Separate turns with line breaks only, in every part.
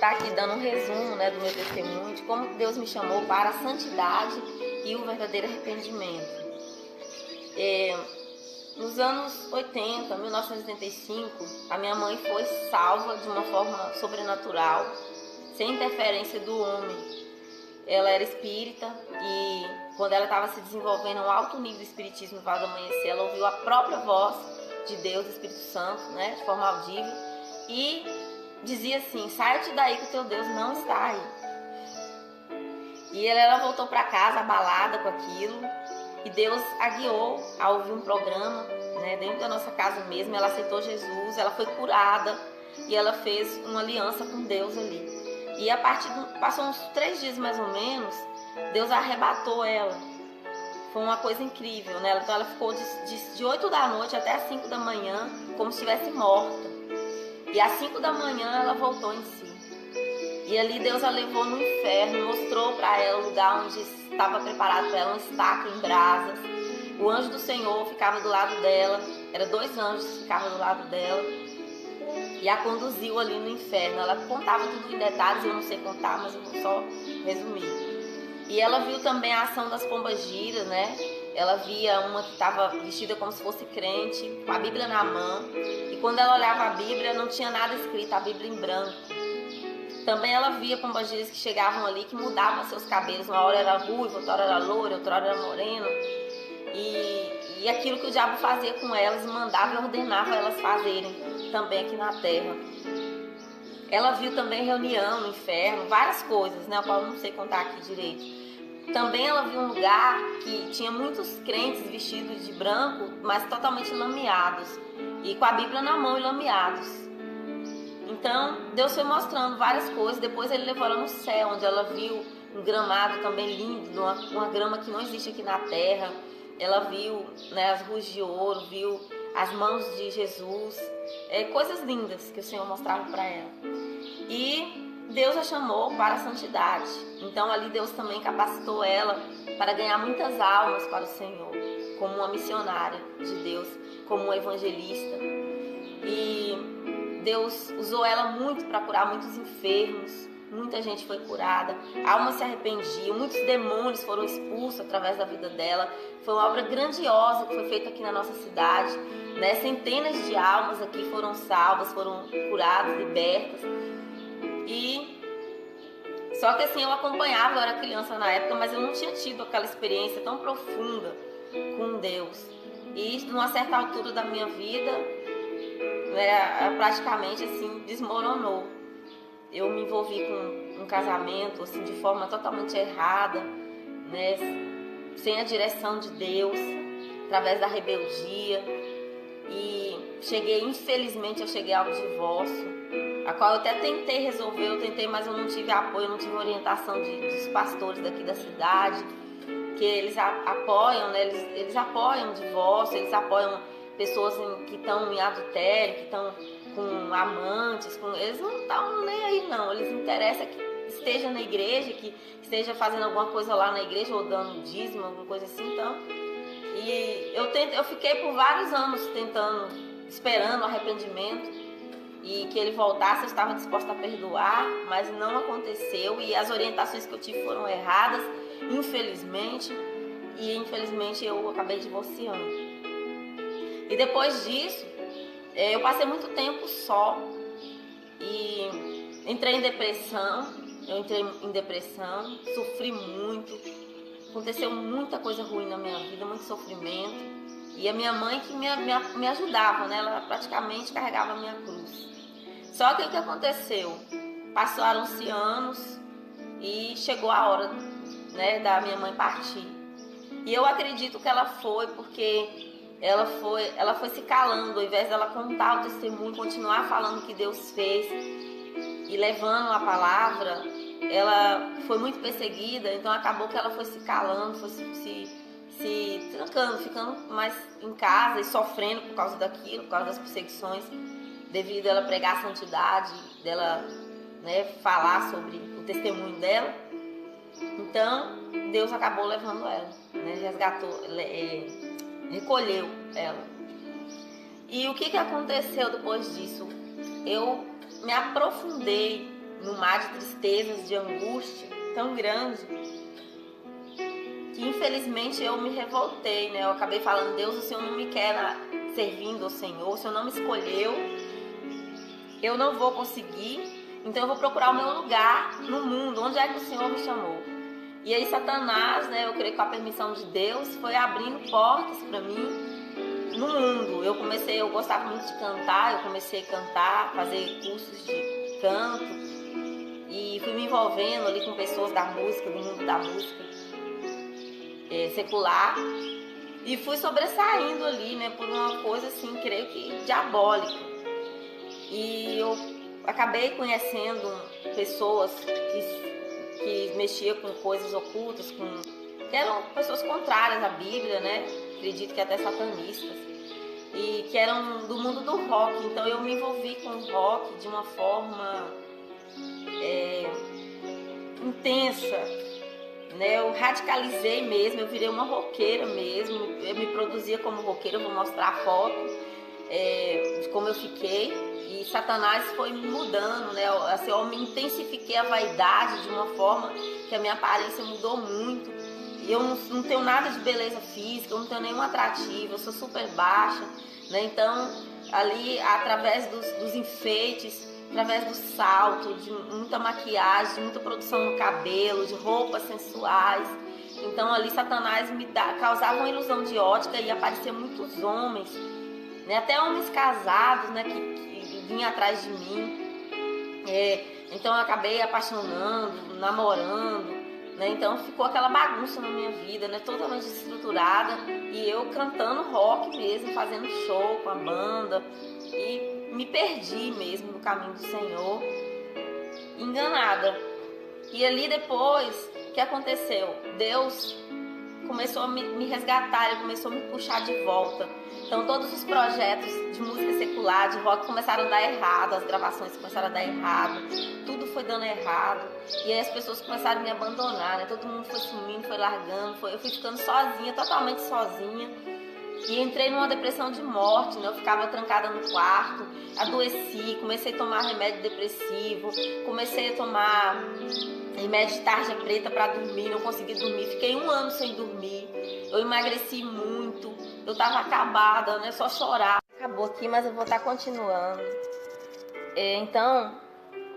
estar aqui dando um resumo, né, do meu testemunho, de como Deus me chamou para a santidade e o verdadeiro arrependimento. Nos anos 80, 1985, a minha mãe foi salva de uma forma sobrenatural, sem interferência do homem. Ela era espírita e quando ela estava se desenvolvendo a um alto nível de espiritismo no Vale do Amanhecer, ela ouviu a própria voz de Deus, do Espírito Santo, né, de forma audível, e dizia assim: sai-te daí que o teu Deus não está aí. E ela voltou para casa abalada com aquilo, e Deus a guiou a ouvir um programa, né, dentro da nossa casa mesmo. Ela aceitou Jesus, ela foi curada e ela fez uma aliança com Deus ali. E passou uns 3 dias mais ou menos, Deus arrebatou ela. Foi uma coisa incrível, né? Então ela ficou de 8 da noite até as 5 da manhã, como se estivesse morta. E às 5 da manhã ela voltou em si. E ali Deus a levou no inferno, mostrou para ela o lugar onde estava preparado para ela, uma estaca em brasas. O anjo do Senhor ficava do lado dela, eram 2 anjos que ficavam do lado dela. E a conduziu ali no inferno. Ela contava tudo em detalhes, eu não sei contar, mas eu vou só resumir. E ela viu também a ação das pombagiras, né? Ela via uma que estava vestida como se fosse crente, com a Bíblia na mão. E quando ela olhava a Bíblia, não tinha nada escrito, a Bíblia em branco. Também ela via pombagiras que chegavam ali, que mudavam seus cabelos. Uma hora era ruiva, outra hora era loura, outra hora era morena. E aquilo que o diabo fazia com elas, mandava e ordenava elas fazerem também aqui na terra. Ela viu também reunião no inferno, várias coisas, né? O qual eu não sei contar aqui direito. Também ela viu um lugar que tinha muitos crentes vestidos de branco, mas totalmente lameados, e com a Bíblia na mão e lameados. Então Deus foi mostrando várias coisas. Depois ele levou ela no céu, onde ela viu um gramado também lindo, uma grama que não existe aqui na terra. Ela viu, né, as ruas de ouro, viu as mãos de Jesus, coisas lindas que o Senhor mostrava para ela. E Deus a chamou para a santidade. Então ali Deus também capacitou ela para ganhar muitas almas para o Senhor, como uma missionária de Deus, como uma evangelista. E Deus usou ela muito para curar muitos enfermos. Muita gente foi curada, almas se arrependiam, muitos demônios foram expulsos através da vida dela. Foi uma obra grandiosa que foi feita aqui na nossa cidade, né? Centenas de almas aqui foram salvas, foram curadas, libertas. E só que assim, eu acompanhava, eu era criança na época, mas eu não tinha tido aquela experiência tão profunda com Deus. E numa certa altura da minha vida, né, praticamente assim, desmoronou. Eu me envolvi com um casamento assim, de forma totalmente errada, né? Sem a direção de Deus, através da rebeldia. E infelizmente, eu cheguei ao divórcio, a qual eu até tentei resolver, mas eu não tive apoio, eu não tive orientação dos pastores daqui da cidade, que eles apoiam, né? Eles apoiam o divórcio, eles apoiam pessoas que estão em adultério, que estão com amantes, eles não estão nem aí não, eles interessam que esteja na igreja, que esteja fazendo alguma coisa lá na igreja, ou dando dízimo, alguma coisa assim. Então, e eu fiquei por vários anos esperando arrependimento, e que ele voltasse. Eu estava disposta a perdoar, mas não aconteceu, e as orientações que eu tive foram erradas, infelizmente, e infelizmente eu acabei divorciando. E depois disso, eu passei muito tempo só e entrei em depressão. Eu entrei em depressão, sofri muito, aconteceu muita coisa ruim na minha vida, muito sofrimento. E a minha mãe que me ajudava, né? Ela praticamente carregava a minha cruz. Só que o que aconteceu? Passaram-se anos e chegou a hora, né, da minha mãe partir. E eu acredito que ela foi porque ela foi se calando, ao invés dela contar o testemunho, continuar falando o que Deus fez e levando a palavra. Ela foi muito perseguida, então acabou que ela foi se calando, foi se trancando, ficando mais em casa e sofrendo por causa daquilo, por causa das perseguições, devido a ela pregar a santidade, dela, né, falar sobre o testemunho dela. Então Deus acabou levando ela, né, resgatou, recolheu ela. E o que aconteceu depois disso? Eu me aprofundei num mar de tristezas, de angústia tão grande, que infelizmente eu me revoltei, né? Eu acabei falando: Deus, o Senhor não me quer servindo ao Senhor, o Senhor não me escolheu, eu não vou conseguir, então eu vou procurar o meu lugar no mundo, onde é que o Senhor me chamou? E aí Satanás, né, eu creio que com a permissão de Deus, foi abrindo portas para mim no mundo. Eu gostava muito de cantar, eu comecei a cantar, fazer cursos de canto, e fui me envolvendo ali com pessoas da música, do mundo da música secular, e fui sobressaindo ali, né, por uma coisa assim, creio que diabólica. E eu acabei conhecendo pessoas que mexiam com coisas ocultas, que eram pessoas contrárias à Bíblia, né? Acredito que até satanistas, e que eram do mundo do rock. Então eu me envolvi com o rock de uma forma intensa, né? Eu radicalizei mesmo, eu virei uma roqueira mesmo, eu me produzia como roqueira. Eu vou mostrar a foto de como eu fiquei. E Satanás foi me mudando, né? Assim, eu me intensifiquei a vaidade de uma forma que a minha aparência mudou muito. E eu não tenho nada de beleza física, eu não tenho nenhum atrativo, eu sou super baixa, né? Então, ali, através dos enfeites, através do salto, de muita maquiagem, de muita produção no cabelo, de roupas sensuais. Então, ali, Satanás causava uma ilusão de ótica, e apareciam muitos homens, né? Até homens casados, né? Que vinha atrás de mim. Então eu acabei apaixonando, namorando, né? Então ficou aquela bagunça na minha vida, né? Totalmente desestruturada, e eu cantando rock mesmo, fazendo show com a banda, e me perdi mesmo no caminho do Senhor, enganada. E ali depois, o que aconteceu? Deus começou a me resgatar, Ele começou a me puxar de volta. Então todos os projetos de música secular, de rock, começaram a dar errado, as gravações começaram a dar errado, tudo foi dando errado, e aí as pessoas começaram a me abandonar, né? Todo mundo foi sumindo, foi largando, eu fui ficando sozinha, totalmente sozinha, e entrei numa depressão de morte, né? Eu ficava trancada no quarto, adoeci, comecei a tomar remédio depressivo, comecei a tomar remédio de tarja preta para dormir, não consegui dormir, fiquei 1 ano sem dormir, eu emagreci muito, eu tava acabada, né? Só chorar. Acabou aqui, mas eu vou estar continuando. Então,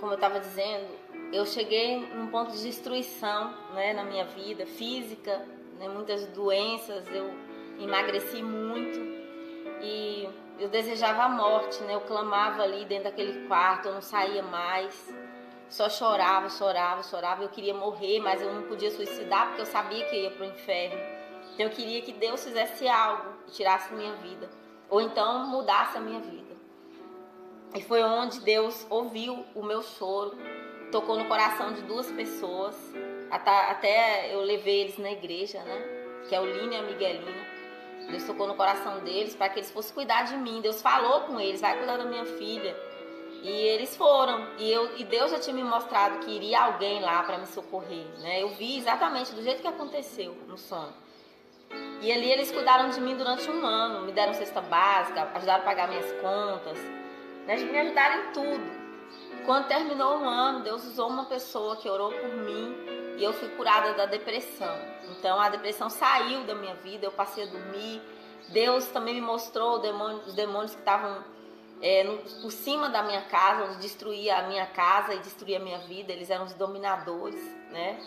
como eu estava dizendo, eu cheguei num ponto de destruição, né, na minha vida física, né? Muitas doenças, eu emagreci muito e eu desejava a morte, né? Eu clamava ali dentro daquele quarto, eu não saía mais, só chorava. Eu queria morrer, mas eu não podia suicidar porque eu sabia que eu ia para o inferno. Então eu queria que Deus fizesse algo, tirasse minha vida, ou então mudasse a minha vida. E foi onde Deus ouviu o meu choro, tocou no coração de 2 pessoas, até eu levei eles na igreja, né? Que é o Lino e a Miguelina. Deus tocou no coração deles para que eles fossem cuidar de mim. Deus falou com eles: vai cuidar da minha filha. E eles foram, e Deus já tinha me mostrado que iria alguém lá para me socorrer, né? Eu vi exatamente do jeito que aconteceu no sonho. E ali eles cuidaram de mim durante 1 ano, me deram cesta básica, ajudaram a pagar minhas contas, né? Me ajudaram em tudo. Quando terminou 1 ano, Deus usou uma pessoa que orou por mim e eu fui curada da depressão. Então a depressão saiu da minha vida, eu passei a dormir. Deus também me mostrou os demônios que estavam por cima da minha casa, onde destruía a minha casa e destruía a minha vida. Eles eram os dominadores, né?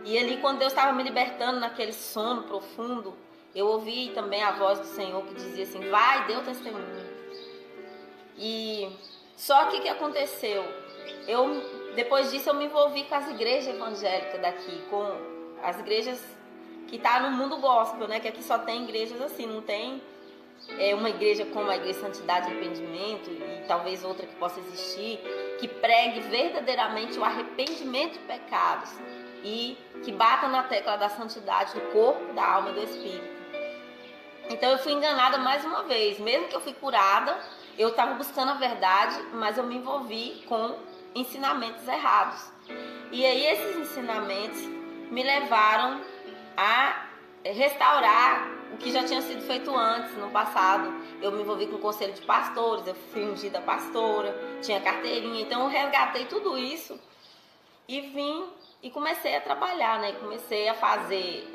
E ali, quando Deus estava me libertando naquele sono profundo, eu ouvi também a voz do Senhor que dizia assim: vai, dê o testemunho. E só que o que aconteceu? Depois disso eu me envolvi com as igrejas evangélicas daqui, com as igrejas que estão no mundo gospel, né? Que aqui só tem igrejas assim, não tem uma igreja como a Igreja Santidade e Arrependimento, e talvez outra que possa existir, que pregue verdadeiramente o arrependimento de pecados e que bata na tecla da santidade do corpo, da alma e do espírito. Então eu fui enganada mais uma vez. Mesmo que eu fui curada, eu estava buscando a verdade, mas eu me envolvi com ensinamentos errados. E aí esses ensinamentos me levaram a restaurar o que já tinha sido feito antes, no passado. Eu me envolvi com o conselho de pastores, eu fui ungida pastora, tinha carteirinha, então eu resgatei tudo isso e vim e comecei a trabalhar, né? Comecei a fazer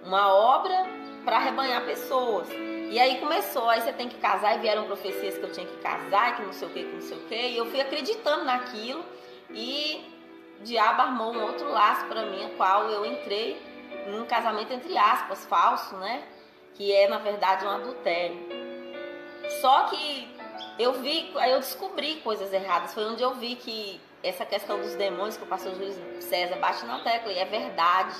uma obra para arrebanhar pessoas. E aí começou, aí você tem que casar, e vieram profecias que eu tinha que casar, que não sei o que, e eu fui acreditando naquilo, e o diabo armou um outro laço para mim, a qual eu entrei num casamento, entre aspas, falso, né? Que é, na verdade, um adultério. Só que aí eu descobri coisas erradas, foi onde eu vi que essa questão dos demônios, que o pastor Júlio César bate na tecla, e é verdade,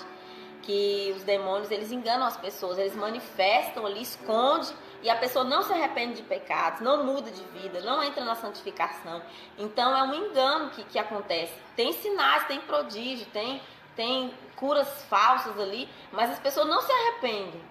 que os demônios, eles enganam as pessoas, eles manifestam ali, esconde, e a pessoa não se arrepende de pecados, não muda de vida, não entra na santificação. Então é um engano que acontece. Tem sinais, tem prodígio, tem curas falsas ali, mas as pessoas não se arrependem,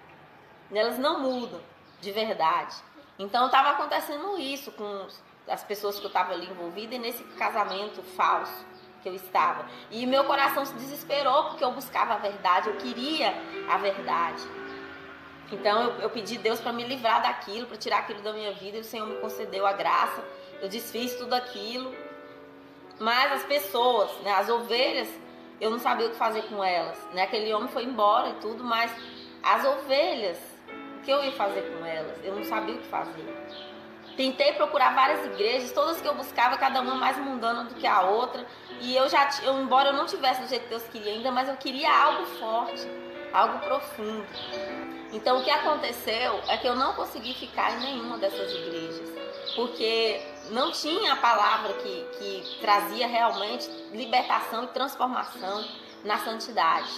elas não mudam de verdade. Então estava acontecendo isso com as pessoas que eu estava ali envolvida, e nesse casamento falso que eu estava. E meu coração se desesperou, porque eu buscava a verdade, eu queria a verdade. Então eu pedi a Deus para me livrar daquilo, para tirar aquilo da minha vida, e o Senhor me concedeu a graça. Eu desfiz tudo aquilo. Mas as pessoas, né, as ovelhas, eu não sabia o que fazer com elas, né? Aquele homem foi embora e tudo, mas as ovelhas, o que eu ia fazer com elas? Eu não sabia o que fazer. Tentei procurar várias igrejas, todas que eu buscava, cada uma mais mundana do que a outra. E embora eu não tivesse do jeito que Deus queria ainda, mas eu queria algo forte, algo profundo. Então o que aconteceu é que eu não consegui ficar em nenhuma dessas igrejas, porque não tinha a palavra que trazia realmente libertação e transformação na santidade.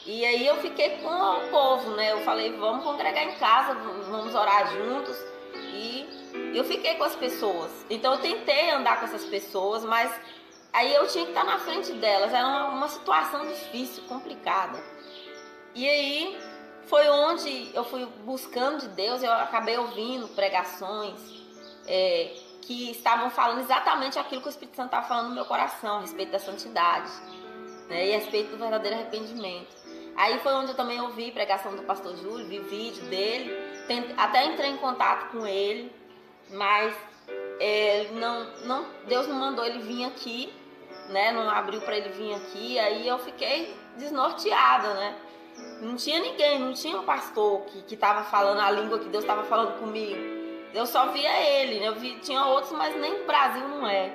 E aí eu fiquei com o povo, né? Eu falei, vamos congregar em casa, vamos orar juntos. E eu fiquei com as pessoas. Então eu tentei andar com essas pessoas, mas aí eu tinha que estar na frente delas. Era uma situação difícil, complicada. E aí foi onde eu fui buscando de Deus. Eu acabei ouvindo pregações que estavam falando exatamente aquilo que o Espírito Santo estava falando no meu coração, a respeito da santidade, né, e a respeito do verdadeiro arrependimento. Aí foi onde eu também ouvi pregação do pastor Júlio, vi vídeo dele, até entrei em contato com ele, mas Deus não mandou ele vir aqui, né, não abriu para ele vir aqui. Aí eu fiquei desnorteada, né? Não tinha ninguém, não tinha um pastor que estava falando a língua que Deus estava falando comigo. Eu só via ele, né? Tinha outros, mas nem no Brasil não é.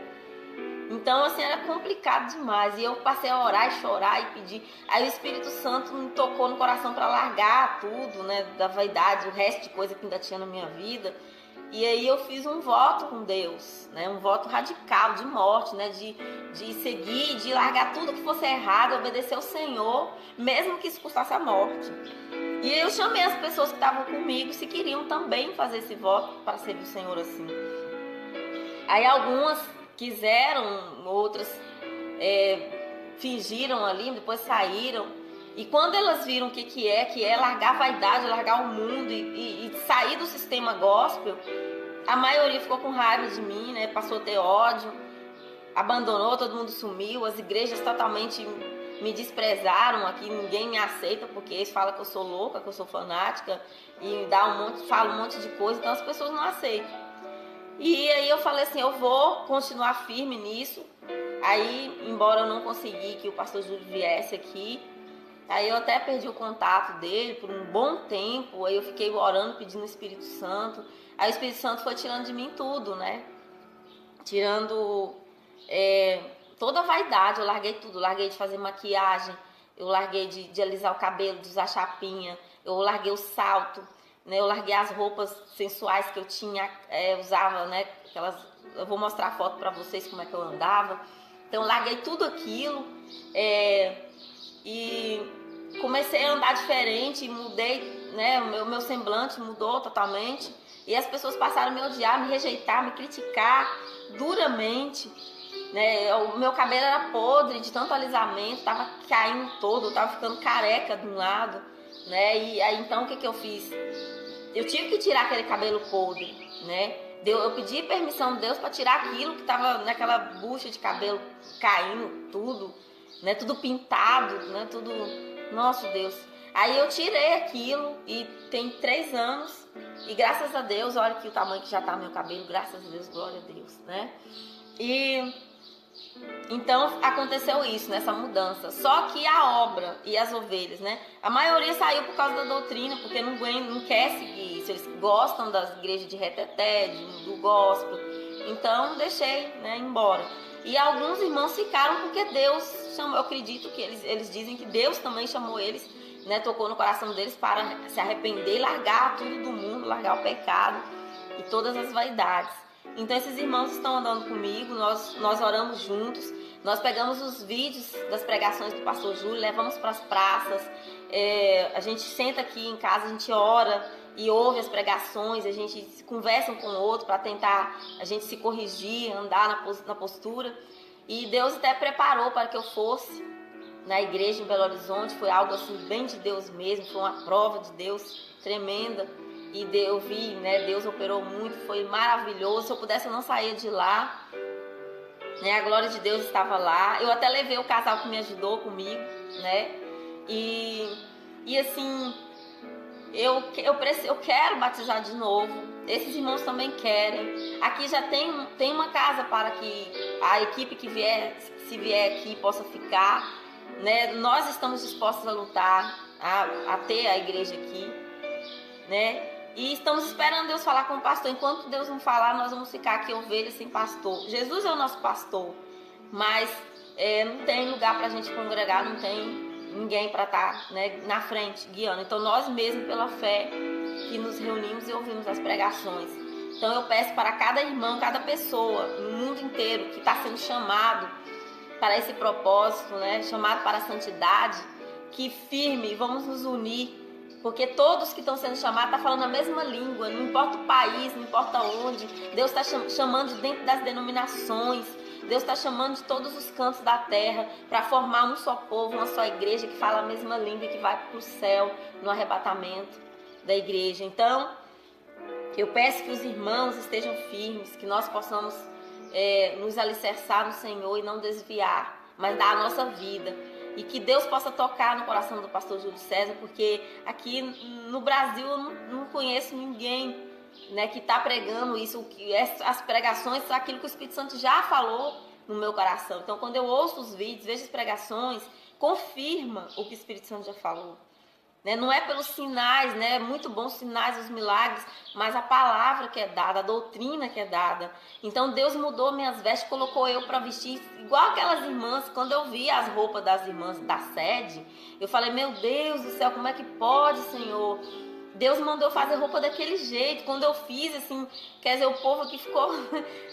Então, assim, era complicado demais. E eu passei a orar e chorar e pedir. Aí o Espírito Santo me tocou no coração para largar tudo, né? Da vaidade, o resto de coisa que ainda tinha na minha vida. E aí eu fiz um voto com Deus, né? Um voto radical de morte, né? De seguir, de largar tudo que fosse errado, obedecer ao Senhor, mesmo que isso custasse a morte. E eu chamei as pessoas que estavam comigo, se queriam também fazer esse voto para servir o Senhor assim. Aí algumas quiseram, outras fingiram ali, depois saíram. E quando elas viram o que é largar a vaidade, largar o mundo e sair do sistema gospel, a maioria ficou com raiva de mim, né? Passou a ter ódio, abandonou, todo mundo sumiu, as igrejas totalmente me desprezaram aqui, ninguém me aceita, porque eles falam que eu sou louca, que eu sou fanática, e fala um monte de coisa, então as pessoas não aceitam. E aí eu falei assim, eu vou continuar firme nisso. Aí, embora eu não consegui que o pastor Júlio viesse aqui, aí eu até perdi o contato dele por um bom tempo. Aí eu fiquei orando, pedindo o Espírito Santo. Aí o Espírito Santo foi tirando de mim tudo, né? Tirando toda a vaidade. Eu larguei tudo, larguei de fazer maquiagem, eu larguei de alisar o cabelo, de usar chapinha, eu larguei o salto, né? Eu larguei as roupas sensuais que eu tinha, usava, né? Eu vou mostrar a foto para vocês como é que eu andava. Então eu larguei tudo aquilo e comecei a andar diferente, mudei, né? O meu semblante mudou totalmente. E as pessoas passaram a me odiar, me rejeitar, me criticar duramente, né? O meu cabelo era podre de tanto alisamento, estava caindo todo, estava ficando careca de um lado, né? E aí então o que eu fiz? Eu tive que tirar aquele cabelo podre, né? Eu pedi permissão de Deus para tirar aquilo que estava naquela bucha de cabelo caindo, tudo, né? Tudo pintado, né? Tudo, nosso Deus. Aí eu tirei aquilo e tem 3 anos. E graças a Deus, olha aqui o tamanho que já tá meu cabelo, graças a Deus, glória a Deus, né? E então aconteceu isso, nessa mudança. Só que a obra e as ovelhas, né? A maioria saiu por causa da doutrina, porque não quer seguir isso. Eles gostam das igrejas de reteté, do gospel. Então deixei, né, embora. E alguns irmãos ficaram porque Deus chamou. Eu acredito que eles dizem que Deus também chamou eles, né, tocou no coração deles para se arrepender e largar tudo do mundo, largar o pecado e todas as vaidades. Então esses irmãos estão andando comigo, nós oramos juntos, nós pegamos os vídeos das pregações do pastor Júlio, levamos para as praças, a gente senta aqui em casa, a gente ora e ouve as pregações, a gente conversa um com o outro para tentar a gente se corrigir, andar na postura. E Deus até preparou para que eu fosse na igreja em Belo Horizonte, foi algo assim bem de Deus mesmo, foi uma prova de Deus tremenda. E eu vi, né, Deus operou muito, foi maravilhoso. Se eu pudesse, eu não saía de lá, né, a glória de Deus estava lá. Eu até levei o casal que me ajudou comigo, né, e assim, eu quero batizar de novo. Esses irmãos também querem. Aqui já tem uma casa para que a equipe que vier, se vier aqui, possa ficar, né. Nós estamos dispostos a lutar, a ter a igreja aqui, né. E estamos esperando Deus falar com o pastor. Enquanto Deus não falar, nós vamos ficar aqui ovelhas sem pastor. Jesus é o nosso pastor, mas não tem lugar para a gente congregar, não tem ninguém para estar, né, na frente, guiando. Então nós mesmos, pela fé, que nos reunimos e ouvimos as pregações. Então eu peço para cada irmão, cada pessoa no mundo inteiro que está sendo chamado para esse propósito, né, chamado para a santidade, que firme, vamos nos unir. Porque todos que estão sendo chamados estão falando a mesma língua, não importa o país, não importa onde. Deus está chamando de dentro das denominações. Deus está chamando de todos os cantos da terra para formar um só povo, uma só igreja que fala a mesma língua e que vai para o céu no arrebatamento da igreja. Então, eu peço que os irmãos estejam firmes, que nós possamos nos alicerçar no Senhor e não desviar, mas dar a nossa vida. E que Deus possa tocar no coração do pastor Júlio César, porque aqui no Brasil eu não conheço ninguém, né, que está pregando isso, as pregações, aquilo que o Espírito Santo já falou no meu coração. Então, quando eu ouço os vídeos, vejo as pregações, confirma o que o Espírito Santo já falou. Né? Não é pelos sinais, né? É muito bom os sinais, os milagres, mas a palavra que é dada, a doutrina que é dada. Então Deus mudou minhas vestes, colocou eu para vestir igual aquelas irmãs. Quando eu vi as roupas das irmãs da sede, eu falei, meu Deus do céu, como é que pode, Senhor? Deus mandou fazer roupa daquele jeito. Quando eu fiz, assim, quer dizer, o povo aqui ficou...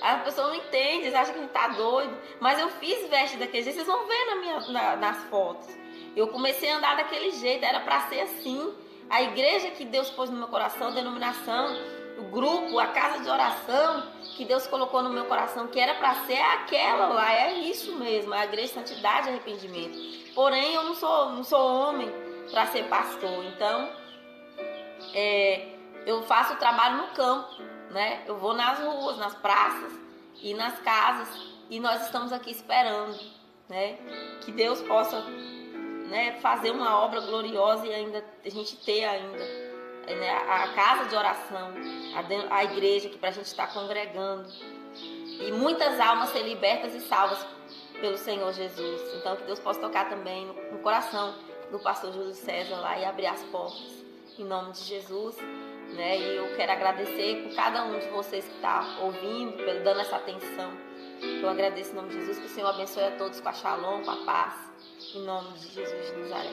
A pessoa não entende, eles acham que a gente tá doido. Mas eu fiz veste daquele jeito, vocês vão ver nas fotos. Eu comecei a andar daquele jeito, era para ser assim. A igreja que Deus pôs no meu coração, a denominação, o grupo, a casa de oração que Deus colocou no meu coração, que era para ser aquela lá, é isso mesmo, a igreja de santidade e arrependimento. Porém, eu não sou homem para ser pastor, então eu faço o trabalho no campo, né? Eu vou nas ruas, nas praças e nas casas, e nós estamos aqui esperando, né, que Deus possa, né, fazer uma obra gloriosa e ainda a gente ter ainda, né, a casa de oração, a igreja que para a gente estar congregando e muitas almas ser libertas e salvas pelo Senhor Jesus. Então que Deus possa tocar também no coração do pastor Júlio César lá e abrir as portas em nome de Jesus, né? E eu quero agradecer por cada um de vocês que está ouvindo, dando essa atenção. Eu agradeço em nome de Jesus, que o Senhor abençoe a todos com a shalom, com a paz. Em nome de Jesus de Nazaré.